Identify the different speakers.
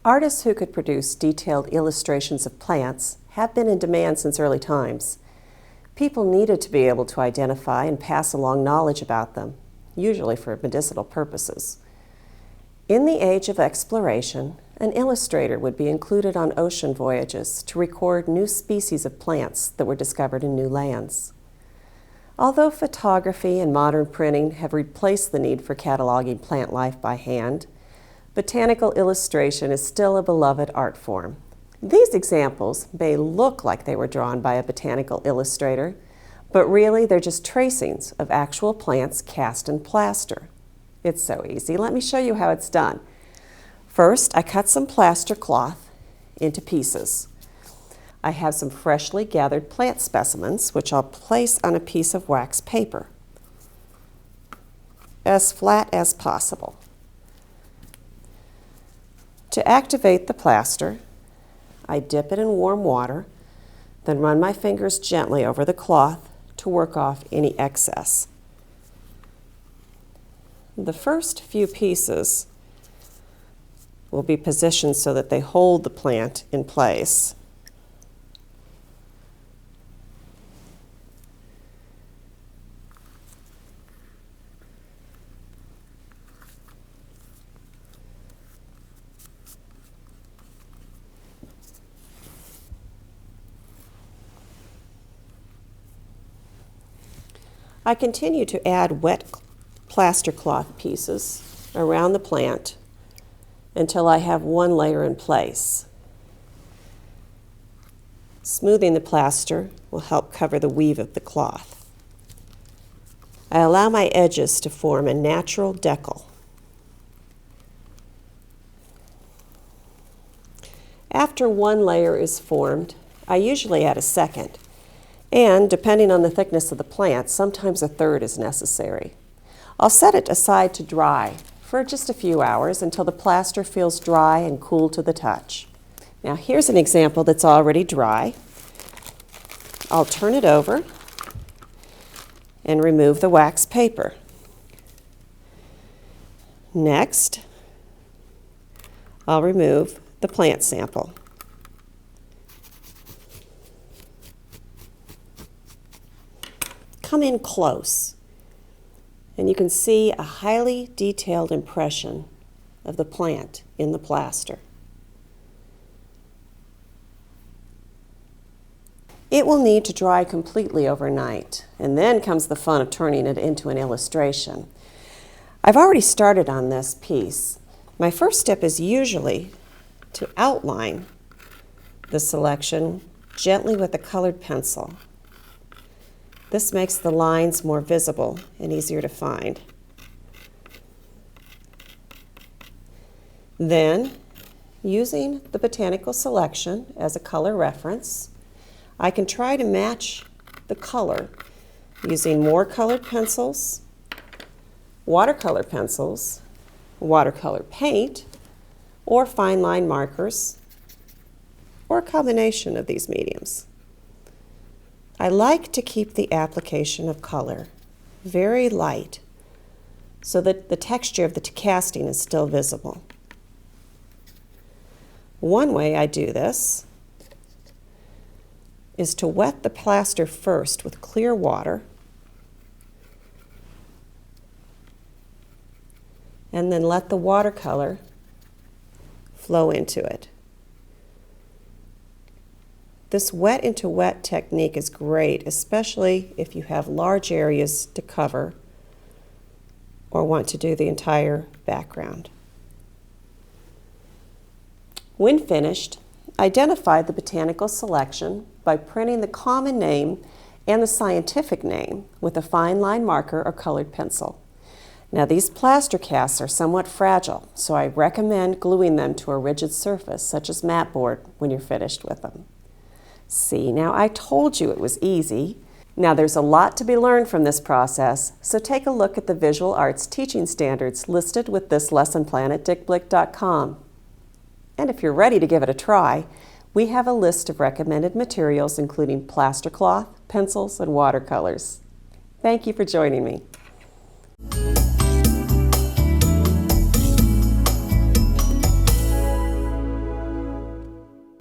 Speaker 1: Artists who could produce detailed illustrations of plants have been in demand since early times. People needed to be able to identify and pass along knowledge about them, usually for medicinal purposes. In the age of exploration, an illustrator would be included on ocean voyages to record new species of plants that were discovered in new lands. Although photography and modern printing have replaced the need for cataloging plant life by hand, botanical illustration is still a beloved art form. These examples may look like they were drawn by a botanical illustrator, but really they're just tracings of actual plants cast in plaster. It's so easy. Let me show you how it's done. First, I cut some plaster cloth into pieces. I have some freshly gathered plant specimens, which I'll place on a piece of wax paper, as flat as possible. To activate the plaster, I dip it in warm water, then run my fingers gently over the cloth to work off any excess. The first few pieces will be positioned so that they hold the plant in place. I continue to add wet plaster cloth pieces around the plant until I have one layer in place. Smoothing the plaster will help cover the weave of the cloth. I allow my edges to form a natural decal. After one layer is formed, I usually add a second. And depending on the thickness of the plant, sometimes a third is necessary. I'll set it aside to dry for just a few hours until the plaster feels dry and cool to the touch. Now here's an example that's already dry. I'll turn it over and remove the wax paper. Next, I'll remove the plant sample. Come in close, and you can see a highly detailed impression of the plant in the plaster. It will need to dry completely overnight, and then comes the fun of turning it into an illustration. I've already started on this piece. My first step is usually to outline the selection gently with a colored pencil. This makes the lines more visible and easier to find. Then, using the botanical selection as a color reference, I can try to match the color using more colored pencils, watercolor paint, or fine line markers, or a combination of these mediums. I like to keep the application of color very light so that the texture of the casting is still visible. One way I do this is to wet the plaster first with clear water and then let the watercolor flow into it. This wet into wet technique is great, especially if you have large areas to cover or want to do the entire background. When finished, identify the botanical selection by printing the common name and the scientific name with a fine line marker or colored pencil. Now these plaster casts are somewhat fragile, so I recommend gluing them to a rigid surface such as mat board when you're finished with them. See, now I told you it was easy. Now there's a lot to be learned from this process, so take a look at the visual arts teaching standards listed with this lesson plan at dickblick.com. And if you're ready to give it a try, we have a list of recommended materials including plaster cloth, pencils, and watercolors. Thank you for joining me.